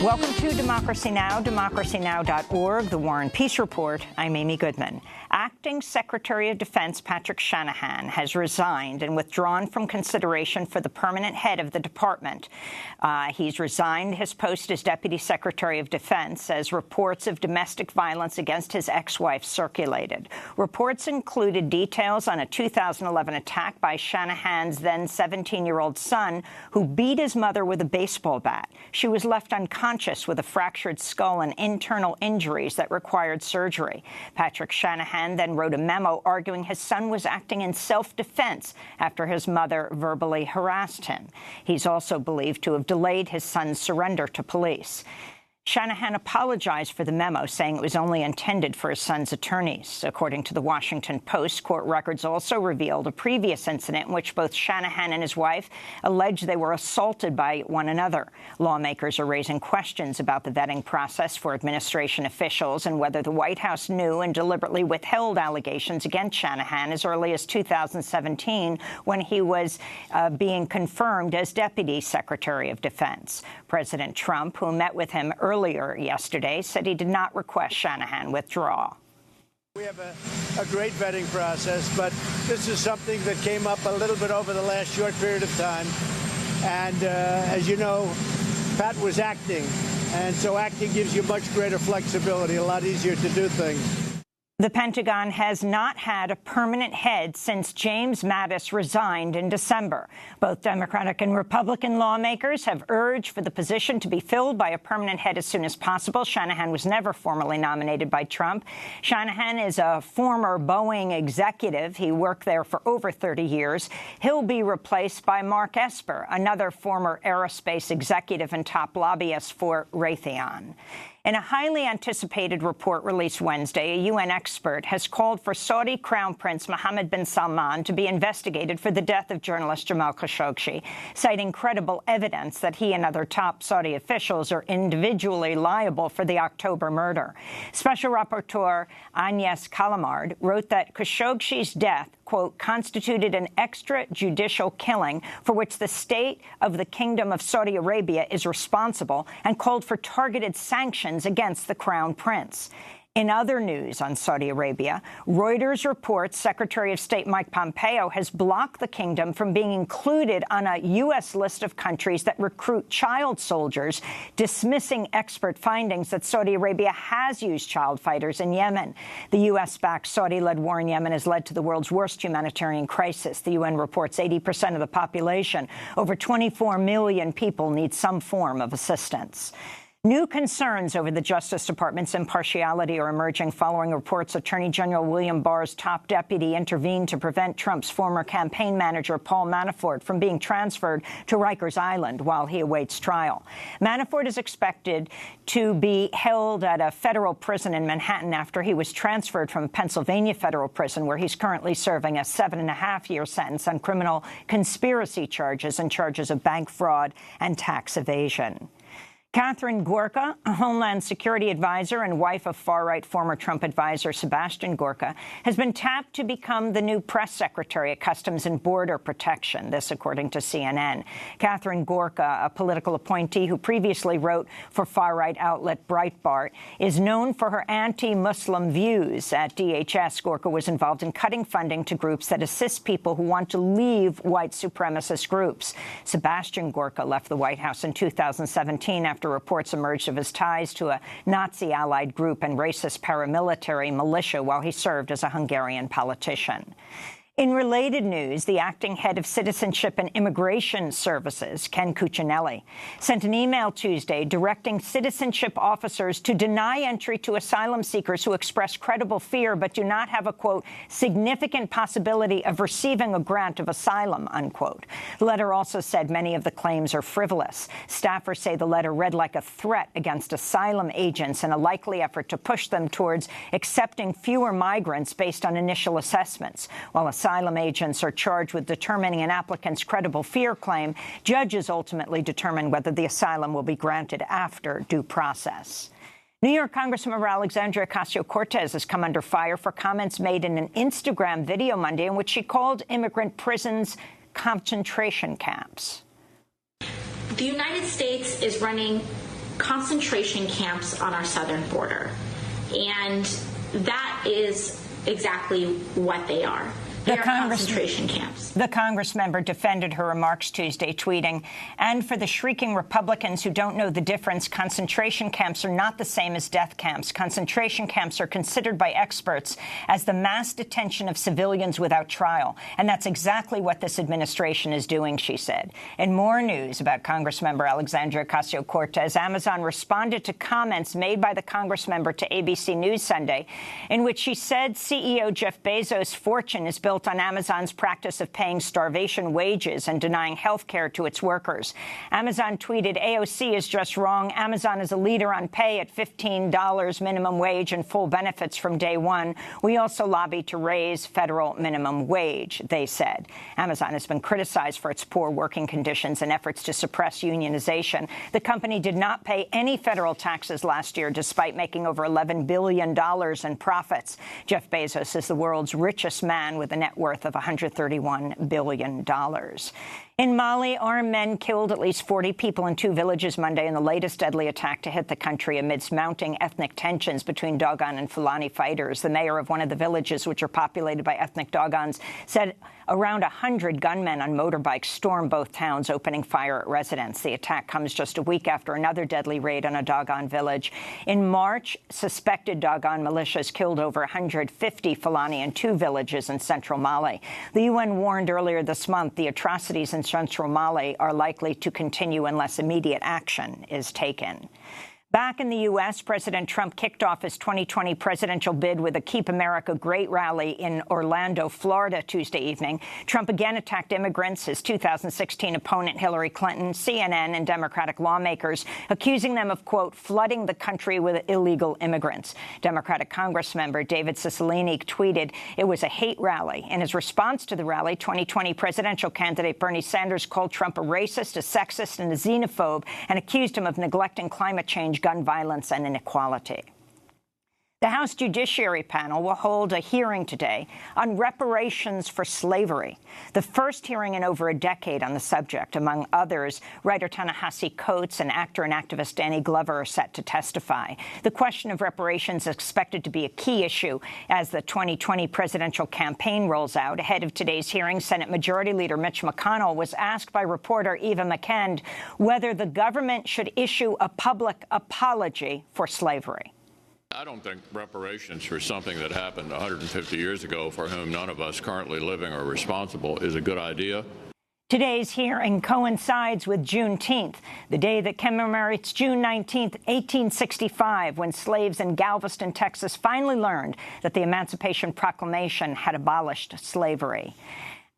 Welcome to Democracy Now!, democracynow.org, The War and Peace Report. I'm Amy Goodman. Acting Secretary of Defense Patrick Shanahan has resigned and withdrawn from consideration for the permanent head of the department. He's resigned his post as Deputy Secretary of Defense as reports of domestic violence against his ex-wife circulated. Reports included details on a 2011 attack by Shanahan's then 17-year-old son, who beat his mother with a baseball bat. She was left unconscious with a fractured skull and internal injuries that required surgery. Patrick Shanahan then wrote a memo arguing his son was acting in self-defense after his mother verbally harassed him. He's also believed to have delayed his son's surrender to police. Shanahan apologized for the memo, saying it was only intended for his son's attorneys. According to the Washington Post, court records also revealed a previous incident in which both Shanahan and his wife alleged they were assaulted by one another. Lawmakers are raising questions about the vetting process for administration officials and whether the White House knew and deliberately withheld allegations against Shanahan as early as 2017 when he was being confirmed as Deputy Secretary of Defense. President Trump, who met with him earlier yesterday, said he did not request Shanahan withdraw. We have a great vetting process, but this is something that came up a little bit over the last short period of time. And as you know, Pat was acting, and so acting gives you much greater flexibility, a lot easier to do things. The Pentagon has not had a permanent head since James Mattis resigned in December. Both Democratic and Republican lawmakers have urged for the position to be filled by a permanent head as soon as possible. Shanahan was never formally nominated by Trump. Shanahan is a former Boeing executive. He worked there for over 30 years. He'll be replaced by Mark Esper, another former aerospace executive and top lobbyist for Raytheon. In a highly anticipated report released Wednesday, a UN expert has called for Saudi Crown Prince Mohammed bin Salman to be investigated for the death of journalist Jamal Khashoggi, citing credible evidence that he and other top Saudi officials are individually liable for the October murder. Special Rapporteur Agnes Callamard wrote that Khashoggi's death, quote, constituted an extrajudicial killing for which the state of the Kingdom of Saudi Arabia is responsible, and called for targeted sanctions against the Crown Prince. In other news on Saudi Arabia, Reuters reports Secretary of State Mike Pompeo has blocked the kingdom from being included on a U.S. list of countries that recruit child soldiers, dismissing expert findings that Saudi Arabia has used child fighters in Yemen. The U.S.-backed Saudi-led war in Yemen has led to the world's worst humanitarian crisis. The UN reports 80% of the population, over 24 million people, need some form of assistance. New concerns over the Justice Department's impartiality are emerging following reports Attorney General William Barr's top deputy intervened to prevent Trump's former campaign manager Paul Manafort from being transferred to Rikers Island while he awaits trial. Manafort is expected to be held at a federal prison in Manhattan after he was transferred from a Pennsylvania federal prison, where he's currently serving a 7.5-year sentence on criminal conspiracy charges and charges of bank fraud and tax evasion. Catherine Gorka, a Homeland Security advisor and wife of far-right former Trump advisor Sebastian Gorka, has been tapped to become the new press secretary at Customs and Border Protection, this according to CNN. Catherine Gorka, a political appointee who previously wrote for far-right outlet Breitbart, is known for her anti-Muslim views. At DHS, Gorka was involved in cutting funding to groups that assist people who want to leave white supremacist groups. Sebastian Gorka left the White House in 2017 after reports emerged of his ties to a Nazi-allied group and racist paramilitary militia while he served as a Hungarian politician. In related news, the acting head of Citizenship and Immigration Services, Ken Cuccinelli, sent an email Tuesday directing citizenship officers to deny entry to asylum seekers who express credible fear but do not have a, quote, significant possibility of receiving a grant of asylum, unquote. The letter also said many of the claims are frivolous. Staffers say the letter read like a threat against asylum agents and a likely effort to push them towards accepting fewer migrants based on initial assessments. While asylum agents are charged with determining an applicant's credible fear claim, judges ultimately determine whether the asylum will be granted after due process. New York Congressmember Alexandria Ocasio-Cortez has come under fire for comments made in an Instagram video Monday in which she called immigrant prisons concentration camps. The United States is running concentration camps on our southern border. And that is exactly what they are. They are concentration camps. The Congressmember defended her remarks Tuesday, tweeting, "And for the shrieking Republicans who don't know the difference, concentration camps are not the same as death camps. Concentration camps are considered by experts as the mass detention of civilians without trial. And that's exactly what this administration is doing," she said. In more news about Congressmember Alexandria Ocasio-Cortez, Amazon responded to comments made by the Congressmember to ABC News Sunday, in which she said CEO Jeff Bezos' fortune is built on Amazon's practice of paying starvation wages and denying health care to its workers. Amazon tweeted, "AOC is just wrong. Amazon is a leader on pay at $15 minimum wage and full benefits from day one. We also lobbied to raise federal minimum wage," they said. Amazon has been criticized for its poor working conditions and efforts to suppress unionization. The company did not pay any federal taxes last year, despite making over $11 billion in profits. Jeff Bezos is the world's richest man with a net worth of $131 billion. In Mali, armed men killed at least 40 people in 2 villages Monday in the latest deadly attack to hit the country amidst mounting ethnic tensions between Dogon and Fulani fighters. The mayor of one of the villages, which are populated by ethnic Dogons, said around 100 gunmen on motorbikes stormed both towns, opening fire at residents. The attack comes just a week after another deadly raid on a Dogon village. In March, suspected Dogon militias killed over 150 Fulani in 2 villages in central Mali. The UN warned earlier this month the atrocities in central Mali are likely to continue unless immediate action is taken. Back in the U.S., President Trump kicked off his 2020 presidential bid with a Keep America Great rally in Orlando, Florida, Tuesday evening. Trump again attacked immigrants, his 2016 opponent Hillary Clinton, CNN, and Democratic lawmakers, accusing them of, quote, flooding the country with illegal immigrants. Democratic Congressmember David Cicilline tweeted it was a hate rally. In his response to the rally, 2020 presidential candidate Bernie Sanders called Trump a racist, a sexist, and a xenophobe, and accused him of neglecting climate change, gun violence, and inequality. The House Judiciary Panel will hold a hearing today on reparations for slavery, the first hearing in over a decade on the subject. Among others, writer Ta-Nehisi Coates and actor and activist Danny Glover are set to testify. The question of reparations is expected to be a key issue as the 2020 presidential campaign rolls out. Ahead of today's hearing, Senate Majority Leader Mitch McConnell was asked by reporter Eva McKend whether the government should issue a public apology for slavery. I don't think reparations for something that happened 150 years ago, for whom none of us currently living are responsible, is a good idea. Today's hearing coincides with Juneteenth, the day that commemorates June 19, 1865, when slaves in Galveston, Texas, finally learned that the Emancipation Proclamation had abolished slavery.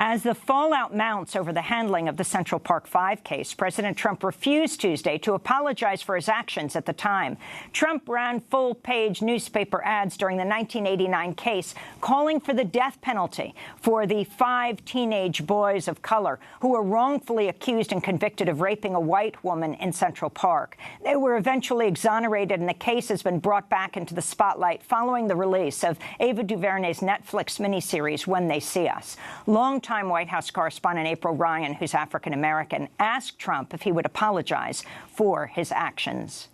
As the fallout mounts over the handling of the Central Park 5 case, President Trump refused Tuesday to apologize for his actions at the time. Trump ran full-page newspaper ads during the 1989 case calling for the death penalty for the 5 teenage boys of color who were wrongfully accused and convicted of raping a white woman in Central Park. They were eventually exonerated, and the case has been brought back into the spotlight following the release of Ava DuVernay's Netflix miniseries, When They See Us. Longtime White House correspondent April Ryan, who's African-American, asked Trump if he would apologize for his actions.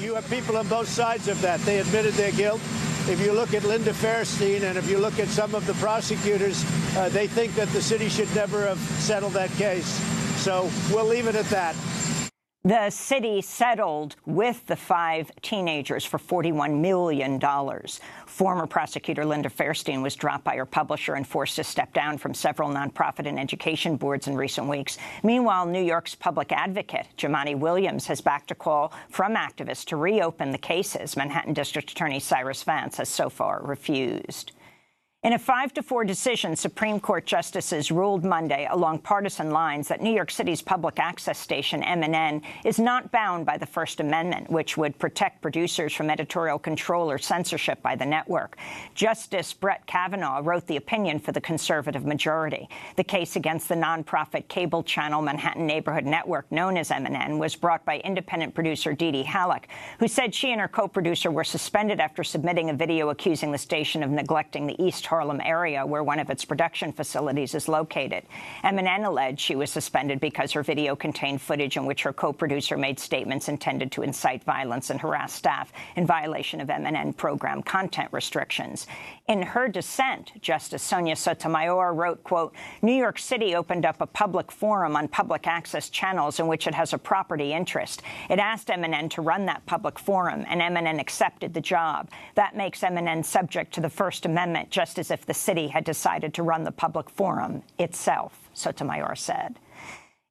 You have people on both sides of that. They admitted their guilt. If you look at Linda Fairstein and if you look at some of the prosecutors, they think that the city should never have settled that case. So we'll leave it at that. The city settled with the 5 teenagers for $41 million. Former prosecutor Linda Fairstein was dropped by her publisher and forced to step down from several nonprofit and education boards in recent weeks. Meanwhile, New York's public advocate, Jumaane Williams, has backed a call from activists to reopen the cases. Manhattan District Attorney Cyrus Vance has so far refused. In a 5-4 decision, Supreme Court justices ruled Monday along partisan lines that New York City's public access station, MNN, is not bound by the First Amendment, which would protect producers from editorial control or censorship by the network. Justice Brett Kavanaugh wrote the opinion for the conservative majority. The case against the nonprofit cable channel Manhattan Neighborhood Network, known as MNN, was brought by independent producer Dee Dee Halleck, who said she and her co-producer were suspended after submitting a video accusing the station of neglecting the East Harlem area, where one of its production facilities is located. MNN alleged she was suspended because her video contained footage in which her co-producer made statements intended to incite violence and harass staff in violation of MNN program content restrictions. In her dissent, Justice Sonia Sotomayor wrote, quote, New York City opened up a public forum on public access channels in which it has a property interest. It asked MNN to run that public forum, and MNN accepted the job. That makes MNN subject to the First Amendment, just as if the city had decided to run the public forum itself, Sotomayor said.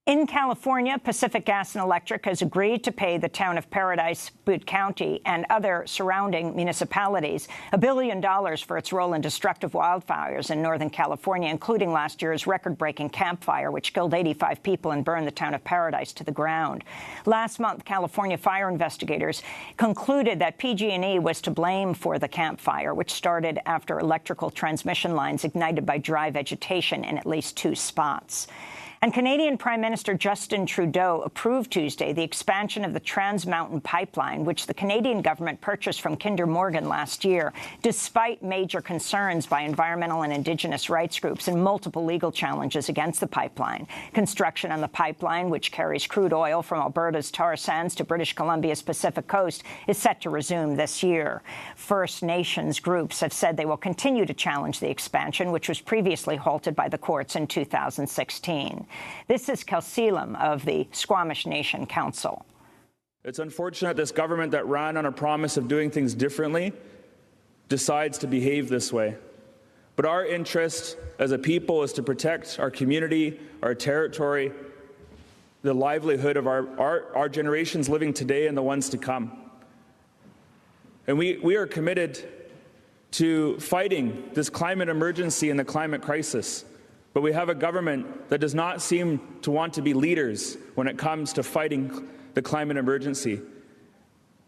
In California, Pacific Gas and Electric has agreed to pay the town of Paradise, Butte County, and other surrounding municipalities $1 billion for its role in destructive wildfires in Northern California, including last year's record-breaking Camp Fire, which killed 85 people and burned the town of Paradise to the ground. Last month, California fire investigators concluded that PG&E was to blame for the Camp Fire, which started after electrical transmission lines ignited by dry vegetation in at least 2 spots. And Canadian Prime Minister Justin Trudeau approved Tuesday the expansion of the Trans Mountain Pipeline, which the Canadian government purchased from Kinder Morgan last year, despite major concerns by environmental and Indigenous rights groups and multiple legal challenges against the pipeline. Construction on the pipeline, which carries crude oil from Alberta's tar sands to British Columbia's Pacific coast, is set to resume this year. First Nations groups have said they will continue to challenge the expansion, which was previously halted by the courts in 2016. This is Asylum of the Squamish Nation Council. It's unfortunate this government that ran on a promise of doing things differently decides to behave this way. But our interest as a people is to protect our community, our territory, the livelihood of our generations living today and the ones to come. And we are committed to fighting this climate emergency and the climate crisis. But we have a government that does not seem to want to be leaders when it comes to fighting the climate emergency.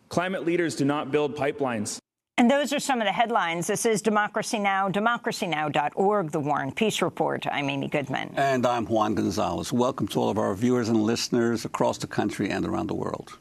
Climate leaders do not build pipelines. And those are some of the headlines. This is Democracy Now!, democracynow.org, The War and Peace Report. I'm Amy Goodman. And I'm Juan Gonzalez. Welcome to all of our viewers and listeners across the country and around the world.